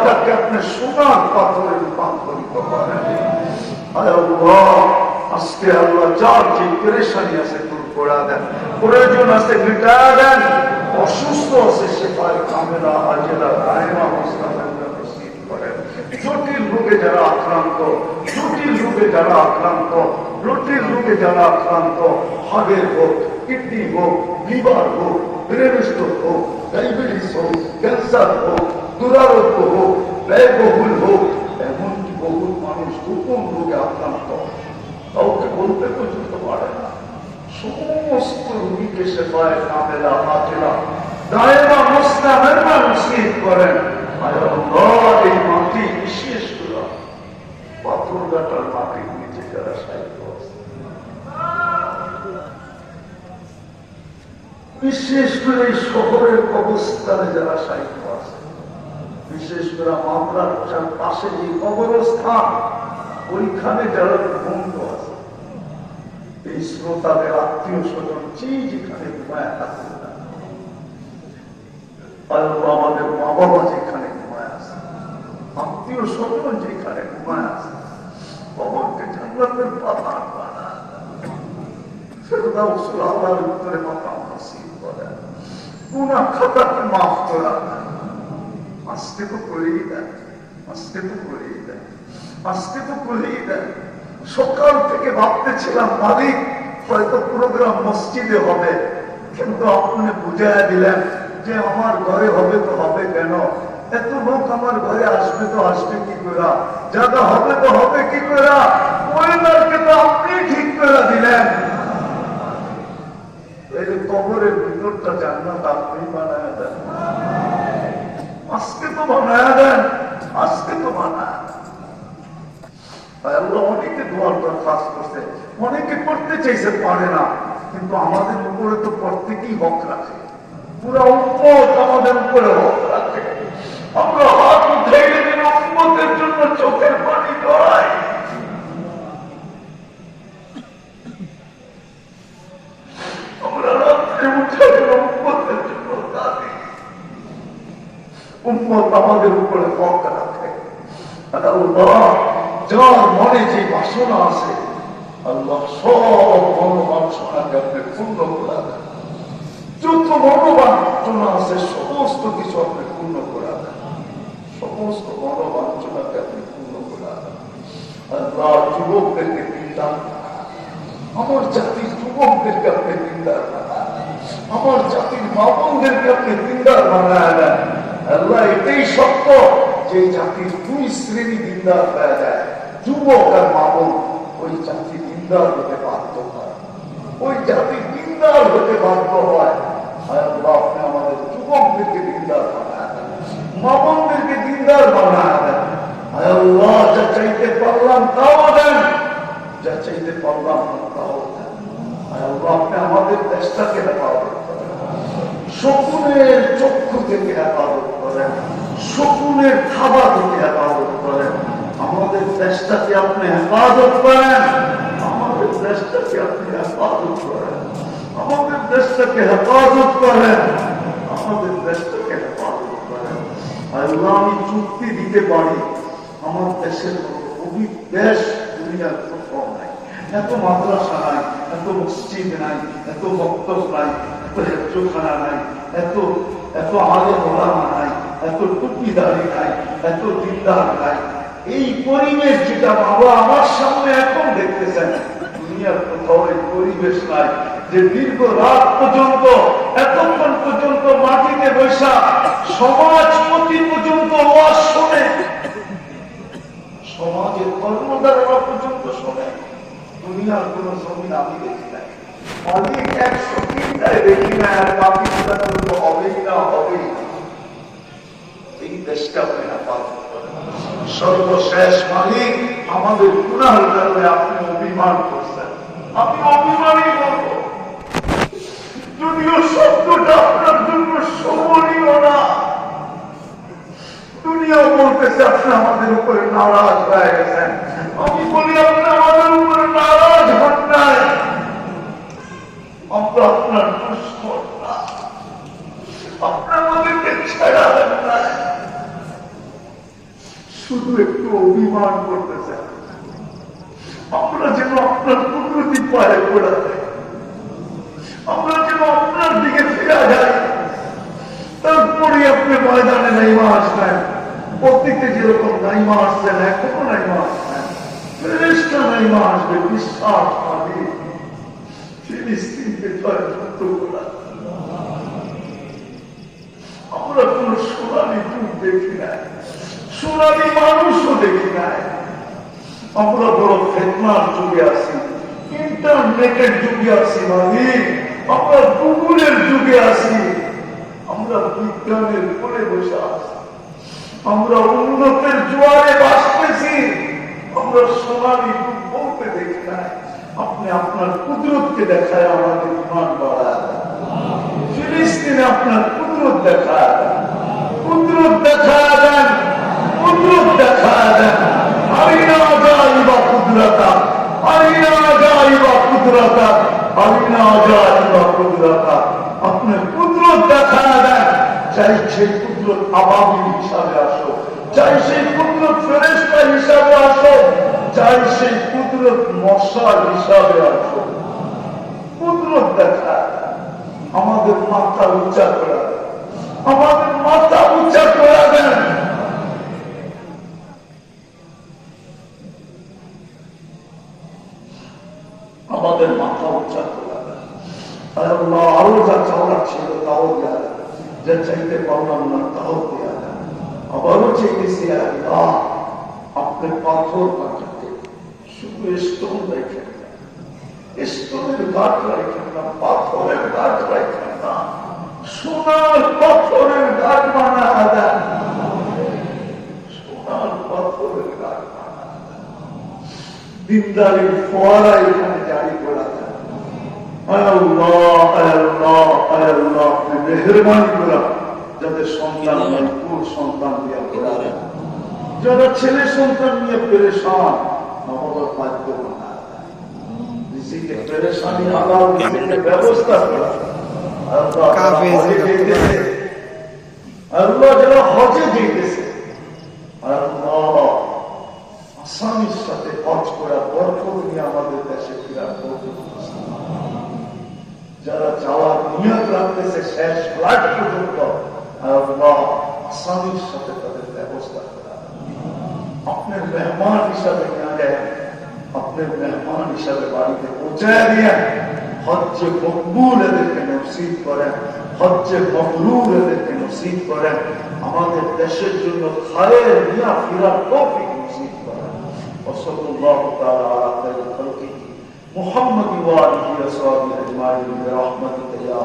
লোহাটাকে আপনি সোনার পাথরে রূপান্তরিত করেন। আল্লাহ আজকে আল্লাহ যার যে পেরেশানি আছে দূর করে দেন, প্রয়োজন আছে মিটা দেন, অসুস্থ আছে সেফায়ে কামেলা আজেলা দায়মা মুস্তাফিজ নসিব করেন। জটিল রোগে যারা আক্রান্ত, জটিল রোগে যারা আক্রান্ত, জটিল রোগে যারা আক্রান্ত, হার্টের হোক, কিডনি হোক, লিভার হোক, ব্রেন স্ট্রোক হোক, ডায়াবেটিস হোক, ক্যান্সার হোক, দুরারোগ্য হোক, ব্যয়বহুল হোক, এমনকি বহু মানুষ গোপন রোগে আক্রান্ত, কাউকে বলতে পর্যন্ত পারে না। সমস্ত রোগীকে সেফায়ে কামেলা আজেলা দায়মা মুস্তাফিজ নসিব করেন। এই মাটি বিশেষ করে পাথরঘাটার মাটির নিচে যারা সাহিত্য আছে, বিশেষ করে এই শহরের কবরস্থানে যারা সাহিত্য আছে, বিশেষ করে মামলার পাশে যে কবরস্থান ওইখানে যারা বন্ধ আছে, এই শ্রোতাদের আত্মীয় স্বজন যেখানে ঘুমায় থাকুন না, আমাদের মা বাবা যেখানে ঘুমায় আছে, আত্মীয় স্বজন যেখানে ঘুমায় আছে, কবরকে জান্নাতের পাতার বানায় ফেরদাউস আল্লাহর ভিতরে মাকাম নসিব করেন, গুনাহ খাতাকে মাফ করা। আজকে তো করেই দেন, আজকে তো করেই দেন, আজকে তো করেই দেন। সকাল থেকে ভাবতেছিলাম মালিক হয়তো প্রোগ্রাম মসজিদে হবে, কিন্তু আপনি বুঝাইয়া দিলেন যে আমার ঘরে হবে তো হবে কেন, এত লোক আমার ঘরে আসবে তো আসবে কি করে, জায়গা হবে তো হবে কি করে, পরিবারকে তো আপনি ঠিক করে দিলেন। এই কবরের ভিতরটা জান্নাত আপনি বানায় দেন, আজকে তো বানায় দেন, আজকে তো বানায়। অনেকে দোয়ার দরখাস্ত করছে, অনেকে পড়তে চাইছে পারে না, কিন্তু আমাদের উপরে তো প্রত্যেকেই হক রাখে, পুরা উম্মত আমাদের উপরে হক রাখে। আমরা হাত উঠে গেলে উম্মতের জন্য চোখের পানি গড়াই। আমরা রাত্রে উঠে গেলে উম্মতের জন্য কাঁদি। উম্মত আমাদের উপরে হক রাখে। আল্লাহ যার মনে যে বাসনা আছে, আল্লাহ সব মনোবাসনাকে আপনি পূর্ণ করে দেন। যত মনোবাঞ্ছনা আছে সমস্ত কিছু আপনি পূর্ণ করে দেন, সমস্ত মনোবাঞ্ছনাকে আপনি পূর্ণ করে দেন। আল্লাহ যুবকদেরকে দিনদার বানান, আমার জাতির যুবকদেরকে আপনি দিনদার বানান, আমার জাতির মা বোনদেরকে আপনি দিনদার বানায় দেন। আল্লাহ এটাই সত্য যে জাতির দুই শ্রেণী দিনদার হয়ে যায়, যুবক আর মা বোন। ওই জাতি দিনদার হতে বাধ্য হয়, ওই জাতি দিনদার হতে বাধ্য হয়। আল্লাহ আপনি আমাদের যুবকদেরকে দিনদার বানায় দেন, মা বোনদেরকে দিনদার বানায় দেন। আল্লাহ যা চাইতে পারলাম তাও দেন, যা চাইতে পারলাম না তাও দেন। আল্লাহ আপনি আমাদের দেশটাকে হেফাজত করেন, শকুনের চক্ষু থেকে হেফাজত করেন, শকুনের খাবার থেকে হেফাজত করেন। আমাদের দেশটাকে আপনি হেফাজত করেন, আমাদের দেশটাকে আপনি হেফাজত করেন, আমাদের দেশটাকে হেফাজত করেন, আমাদের দেশটাকে হেফাজত করেন। আল্লাহ আমি চুক্তি দিতে পারি, আমার দেশের দেশ দুনিয়ার কোথাও নাই, এত মাদ্রাসা নাই, এত মসজিদ নাই, এত বক্তব্য নাই, এত হেফজখানা নাই, এত এত আলেম ওলামা নাই, এত টুপিদারি নাই, এত দিনদার নাই। এই পরিবেশ যেটা বাবা আমার সামনে এখন দেখতেছেন, দুনিয়ার কোথাও এই পরিবেশ নাই যে দীর্ঘ রাত পর্যন্ত এতক্ষণ পর্যন্ত মাটিতে বৈশা সমাজপতি পর্যন্ত ওয়াজ শোনে, সমাজের কর্মদাররা পর্যন্ত শোনে। দুনিয়ার কোন জমিন আমি দেখি নাই, অনেক 103টায় দেখি না, আর পাকিস্তান তো হবেই না, হবেই না। এই দেশটা আপনি হেফাজত করেন। সর্বশেষ মালিক, আমাদের গুনাহের কারণে আপনি অভিমান করছেন, আমি অভিমানই করব, যদিও শব্দটা আপনার জন্য শোভনীয় না। দুনিয়া বলতেছে আপনি আমাদের উপরে নারাজ হয়ে গেছেন, আমি বলি আপনি আমাদের উপরে নারাজ হন নাই, আমরা আপনার দুশ্মন না, আপনি আমাদেরকে ছেড়া দেন নাই। শুধু একটু অভিমান করতেছে, আমরা যেন আপনার কুদরতি পায়ে পড়া যায়, আমরা যেন আপনার দিকে ফিরে যাই। তারপরে আপনি ময়দানে নাইমা আসবেন, অতীতে যেরকম নাইমা আসছেন এখনো নাইমা আসবেন, ফেরেশতা নাইমা আসবে। বিশ্বাস পাবি ফিলিস্তিনকে জয়যুক্ত করা। আমরা কোন সোনালি যুগ দেখি নাই, সোনালি মানুষও দেখি নাই। আমরা বড় ফেতনার যুগে আছি, ইন্টারনেটের যুগে আছি, মালিক আমরা গুগলের যুগে আছি, আমরা বিজ্ঞানের কোলে বসে আছি, আমরা উন্নতের জোয়ারে বাসতেছি। আমরা সোনালি যুগ বলতে দেখি নাই। আপনি আপনার কুদরতকে দেখায় আমাদের ইমান বাড়ায়। ফিলিস্তিনে আপনার কুদরত দেখা দেন, কুদরত দেখা দেন, কুদরত দেখা দেন। আরিনা জাইবা কুদরতা, আরিনা জাইবা কুদরতা, আরিনা জাইবা কুদরতা। আপনার কুদরত দেখা দেন। চাই সেই কুদরত আবাবিল হিসাবে আসো, চাই সেই কুদরত ফেরেশতা হিসাবে আসো, চাই সেই কুদরত মশা হিসাবে আসো। কুদরত দেখা আমাদের মাথা উঁচা করে দেন, আমাদের মাথা উঁচা করে দেন। আমাদের মাথা উঁচা করে দেন। আরো যা চাওয়ার ছিল তাও দেয়া দেন, যা চাইতে পারলাম না তাও দেয়া দেন। আবারও চাইতেছি আল্লাহ আপনি পাথর পাঠাতে শুধু স্টোন রেখেন না, স্টোনের গাছ রাখেন না, পাথরের গাছ রাখেন না, সোনার পাথরের গাছ বানা দেন, সোনার পাথরের গাছ বানা দেন। দিনদারির ফোয়ারা এখানে জারি করা দেন। মেহরবানি করা যাতে সন্তান পুরুষ সন্তান দিয়ে করা দেন। যারা ছেলে সন্তান নিয়ে পেরেশান আমাদের বাধ্য বানা দেন। নিজেকে পেরেশানি আল্লাহ নিজেকে ব্যবস্থা করা। আল্লাহ যারা হজে যেতেছে আসামির সাথে হজ করা বরকত নিয়ে আমাদের দেশে ফিরার যারা যাওয়ার নিয়ত রাখতেছে শেষ ফ্লাইট পর্যন্ত আসামির সাথে তাদের ব্যবস্থা করা। আপনার মেহমান হিসাবে না দেন, আপনার মেহমান হিসাবে বাড়িতে পৌঁছায় দিয়ে হজ্জে মকবুল এদেরকে নসিব করেন, হজ্জে মবরুর এদেরকে নসিব করেন। আমাদের দেশের জন্য খায়ের নিয়া ফিরার তৌফিক নসিব করেন। ওয়াসাল্লাল্লাহু তাআলা আলা খায়রি খালকিহি মুহাম্মাদি ওয়া আলিহি ওয়া সাহবিহি আজমাইন বিরহমাতিকা ইয়া